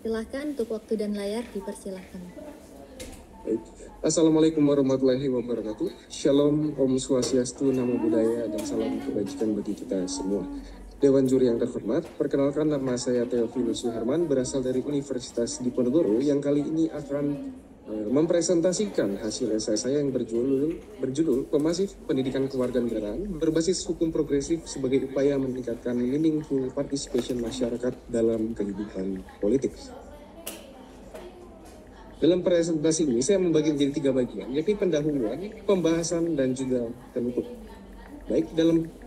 Silahkan untuk waktu dan layar dipersilahkan. Baik. Assalamualaikum warahmatullahi wabarakatuh. Shalom, Om Swastiastu, Namo Buddhaya, dan salam kebajikan bagi kita semua. Dewan Juri yang terhormat, perkenalkan nama saya Theophilus Suherman, berasal dari Universitas Diponegoro yang kali ini akan mempresentasikan hasil esai saya yang berjudul Pemasif Pendidikan Kewarganegaraan berbasis hukum progresif sebagai upaya meningkatkan meaningful participation masyarakat dalam kehidupan politik. Dalam presentasi ini saya membagi menjadi 3 bagian, yakni pendahuluan, pembahasan, dan juga penutup. Baik,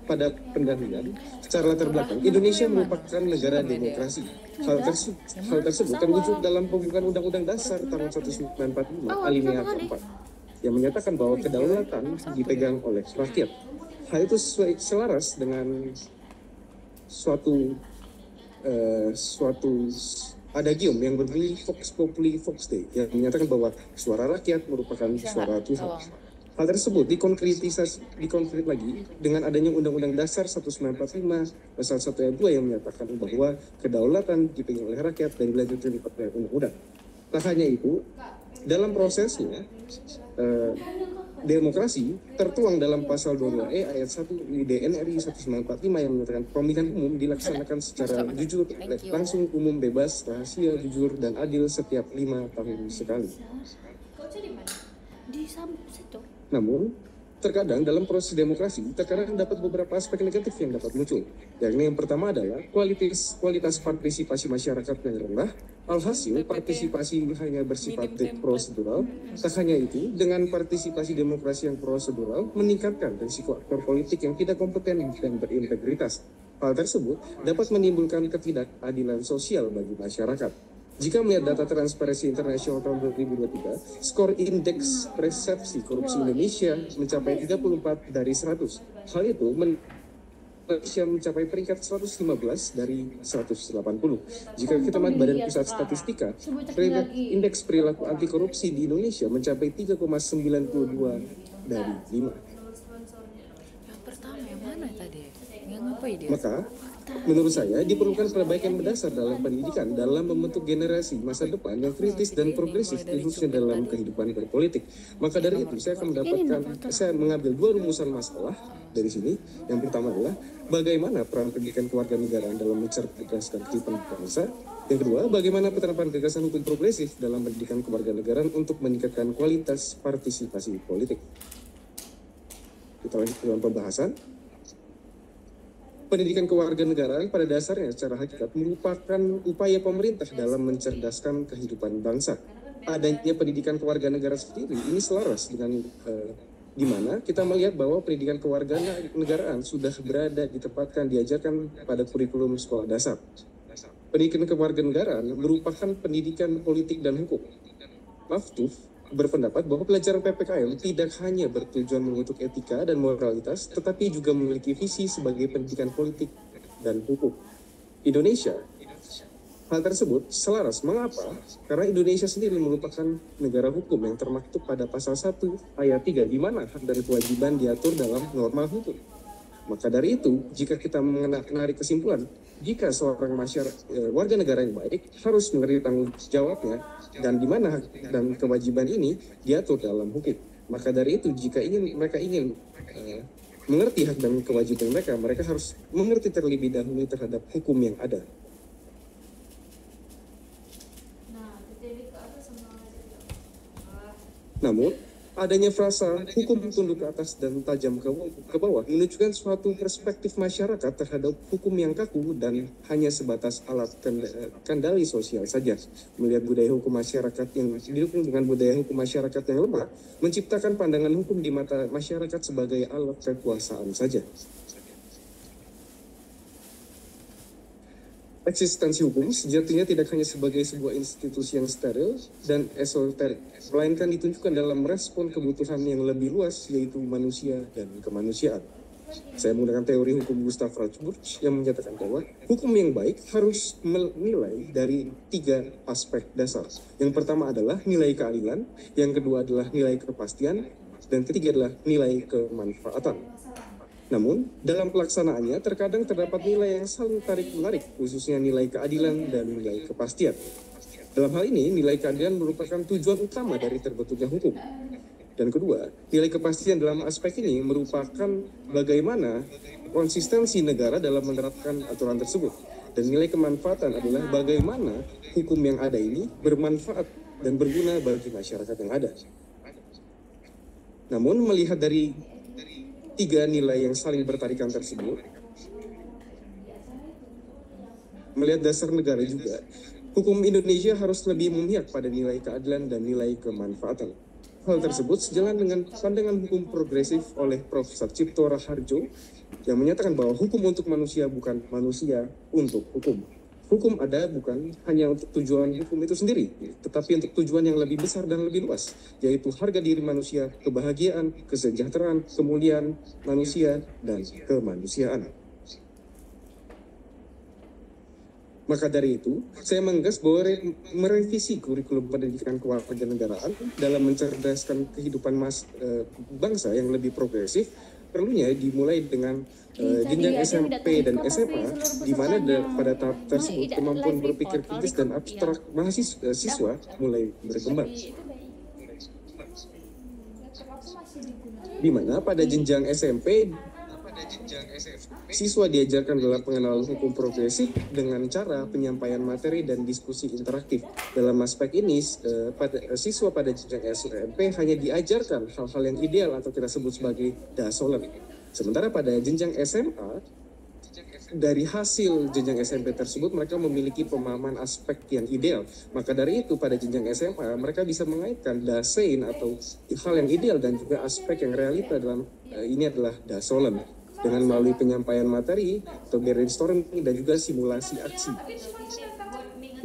pada pendahuluan, secara latar belakang, Indonesia merupakan negara demokrasi. Hal tersebut terwujud dalam pembukaan Undang-Undang Dasar tahun 1945 alinea keempat yang menyatakan bahwa kedaulatan dipegang oleh rakyat. Hal itu selaras dengan suatu adagium yang berbunyi Vox Populi Vox Dei yang menyatakan bahwa suara rakyat merupakan suara Tuhan. Hal tersebut dikonkret lagi dengan adanya Undang-Undang Dasar 1945 pasal 1 ayat 2 yang menyatakan bahwa kedaulatan dipegang oleh rakyat dan dilanjutkan oleh undang-undang. Tak hanya itu, dalam prosesnya demokrasi tertuang dalam pasal 22E ayat 1 UUD NRI 1945 yang menyatakan pemilihan umum dilaksanakan secara jujur, langsung, umum, bebas, rahasia, jujur, dan adil setiap 5 tahun sekali. Namun, terkadang dalam proses demokrasi, terkadang dapat beberapa aspek negatif yang dapat muncul. Yakni yang pertama adalah kualitas partisipasi masyarakat yang rendah. Alhasil, partisipasi hanya bersifat prosedural. Tak hanya itu, dengan partisipasi demokrasi yang prosedural, meningkatkan risiko aktor politik yang tidak kompeten dan berintegritas. Hal tersebut dapat menimbulkan ketidakadilan sosial bagi masyarakat. Jika melihat data Transparency International tahun 2023, skor indeks persepsi korupsi Indonesia mencapai 34 dari 100. Hal itu Indonesia mencapai peringkat 115 dari 180. Jika kita melihat Badan Pusat Statistika, indeks perilaku anti korupsi di Indonesia mencapai 3,92 dari 5. Yang pertama yang mana tadi? Yang apa dia? Maka, menurut saya diperlukan perbaikan mendasar dalam pendidikan dalam membentuk generasi masa depan yang kritis dan progresif khususnya dalam kehidupan berpolitik. Maka dari itu saya mengambil 2 rumusan masalah dari sini. Yang pertama adalah bagaimana peran pendidikan kewarganegaraan dalam mencerdaskan kehidupan bangsa. Yang kedua, bagaimana penerapan gagasan hukum progresif dalam pendidikan kewarganegaraan untuk meningkatkan kualitas partisipasi politik. Kita lanjut dengan pembahasan. Pendidikan kewarganegaraan pada dasarnya secara hakikat merupakan upaya pemerintah dalam mencerdaskan kehidupan bangsa. Adanya pendidikan kewarganegaraan sendiri ini selaras dengan di mana kita melihat bahwa pendidikan kewarganegaraan sudah diajarkan pada kurikulum sekolah dasar. Pendidikan kewarganegaraan merupakan pendidikan politik dan hukum. Maftuf berpendapat bahwa pelajaran PPKM tidak hanya bertujuan membentuk etika dan moralitas, tetapi juga memiliki visi sebagai pendidikan politik dan hukum. Hal tersebut selaras. Mengapa? Karena Indonesia sendiri merupakan negara hukum yang termaktub pada pasal 1 ayat 3, di mana hak dan kewajiban diatur dalam norma hukum. Maka dari itu, jika kita menarik kesimpulan, jika seorang warga negara yang baik harus mengerti tanggung jawabnya, dan di mana hak dan kewajiban ini diatur dalam hukum. Maka dari itu, jika mereka ingin mengerti hak dan kewajiban mereka harus mengerti terlebih dahulu terhadap hukum yang ada. Namun, adanya frasa hukum tunduk ke atas dan tajam ke bawah menunjukkan suatu perspektif masyarakat terhadap hukum yang kaku dan hanya sebatas alat kendali sosial saja. Melihat budaya hukum masyarakat yang didukung dengan budaya hukum masyarakat yang lemah, menciptakan pandangan hukum di mata masyarakat sebagai alat kekuasaan saja. Eksistensi hukum sejatinya tidak hanya sebagai sebuah institusi yang steril dan esoterik, melainkan ditunjukkan dalam respon kebutuhan yang lebih luas, yaitu manusia dan kemanusiaan. Saya menggunakan teori hukum Gustav Rauschenbusch yang menyatakan bahwa hukum yang baik harus menilai dari 3 aspek dasar. Yang pertama adalah nilai keadilan, yang kedua adalah nilai kepastian, dan ketiga adalah nilai kemanfaatan. Namun, dalam pelaksanaannya terkadang terdapat nilai yang saling tarik-menarik, khususnya nilai keadilan dan nilai kepastian. Dalam hal ini, nilai keadilan merupakan tujuan utama dari terbentuknya hukum. Dan kedua, nilai kepastian dalam aspek ini merupakan bagaimana konsistensi negara dalam menerapkan aturan tersebut. Dan nilai kemanfaatan adalah bagaimana hukum yang ada ini bermanfaat dan berguna bagi masyarakat yang ada. Namun melihat dari tiga nilai yang saling bertarikan tersebut, melihat dasar negara juga, hukum Indonesia harus lebih memihak pada nilai keadilan dan nilai kemanfaatan. Hal tersebut sejalan dengan pandangan hukum progresif oleh Prof. Satchipto Raharjo yang menyatakan bahwa hukum untuk manusia bukan manusia untuk hukum. Hukum ada bukan hanya untuk tujuan hukum itu sendiri, tetapi untuk tujuan yang lebih besar dan lebih luas, yaitu harga diri manusia, kebahagiaan, kesejahteraan, kemuliaan manusia, dan kemanusiaan. Maka dari itu, saya menggas bahwa merevisi kurikulum pendidikan kewarganegaraan dalam mencerdaskan kehidupan bangsa yang lebih progresif, perlunya dimulai dengan jenjang SMP dan SMA, di mana pada tahap tersebut kemampuan berpikir kritis dan abstrak mahasiswa mulai berkembang. Di mana pada jenjang SMP, siswa diajarkan dalam pengenalan hukum progresif dengan cara penyampaian materi dan diskusi interaktif. Dalam aspek ini, siswa pada jenjang SMP hanya diajarkan hal-hal yang ideal atau kita sebut sebagai dasolen. Sementara pada jenjang SMA, dari hasil jenjang SMP tersebut mereka memiliki pemahaman aspek yang ideal. Maka dari itu pada jenjang SMA mereka bisa mengaitkan dasein atau hal yang ideal dan juga aspek yang realita dalam ini adalah dasolen, dengan melalui penyampaian materi atau brainstorming dan juga simulasi aksi.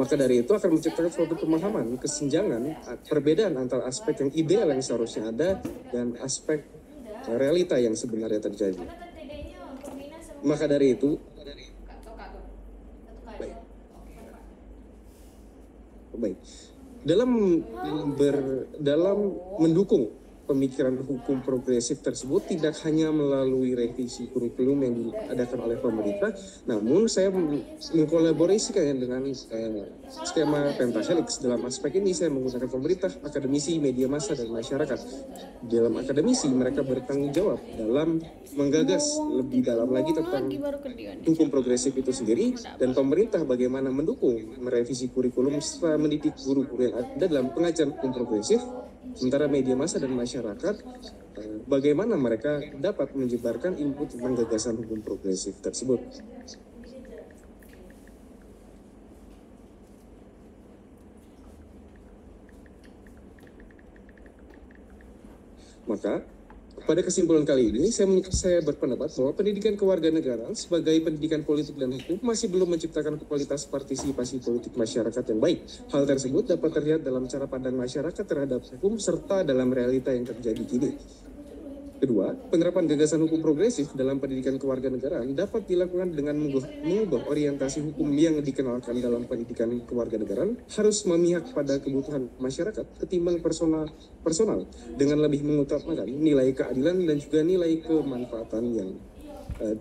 Maka dari itu akan menciptakan suatu pemahaman, kesenjangan, perbedaan antara aspek yang ideal yang seharusnya ada dan aspek realita yang sebenarnya terjadi. Maka dari itu, baik. Dalam mendukung pemikiran hukum progresif tersebut tidak hanya melalui revisi kurikulum yang diadakan oleh pemerintah, namun saya mengkolaborasikan dengan skema pentahelix. Dalam aspek ini saya menggunakan pemerintah, akademisi, media massa, dan masyarakat. Dalam akademisi mereka bertanggung jawab dalam menggagas lebih dalam lagi tentang hukum progresif itu sendiri, dan pemerintah bagaimana mendukung merevisi kurikulum serta mendidik guru-guru yang ada dalam pengajaran hukum progresif. Sementara media massa dan masyarakat, bagaimana mereka dapat menyebarkan input tentang gagasan hukum progresif tersebut. Maka, pada kesimpulan kali ini, saya berpendapat bahwa pendidikan kewarganegaraan sebagai pendidikan politik dan hukum masih belum menciptakan kualitas partisipasi politik masyarakat yang baik. Hal tersebut dapat terlihat dalam cara pandang masyarakat terhadap hukum serta dalam realita yang terjadi kini. Kedua, penerapan gagasan hukum progresif dalam pendidikan kewarganegaraan dapat dilakukan dengan mengubah orientasi hukum yang dikenalkan dalam pendidikan kewarganegaraan harus memihak pada kebutuhan masyarakat ketimbang personal dengan lebih mengutamakan nilai keadilan dan juga nilai kemanfaatan yang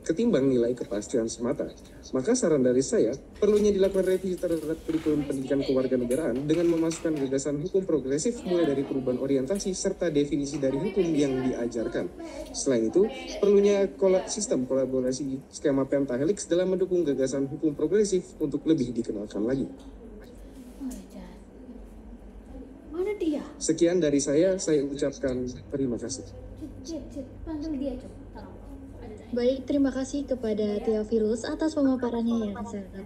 ketimbang nilai kepastian semata. Maka saran dari saya, perlunya dilakukan revisi terhadap kurikulum pendidikan kewarganegaraan dengan memasukkan gagasan hukum progresif mulai dari perubahan orientasi serta definisi dari hukum yang diajarkan. Selain itu, perlunya sistem kolaborasi skema pentahelix dalam mendukung gagasan hukum progresif untuk lebih dikenalkan lagi. Mana dia? Sekian dari saya ucapkan terima kasih. Panggil dia, Cok. Tolong. Baik, terima kasih kepada Theophilus atas pemaparannya yang sangat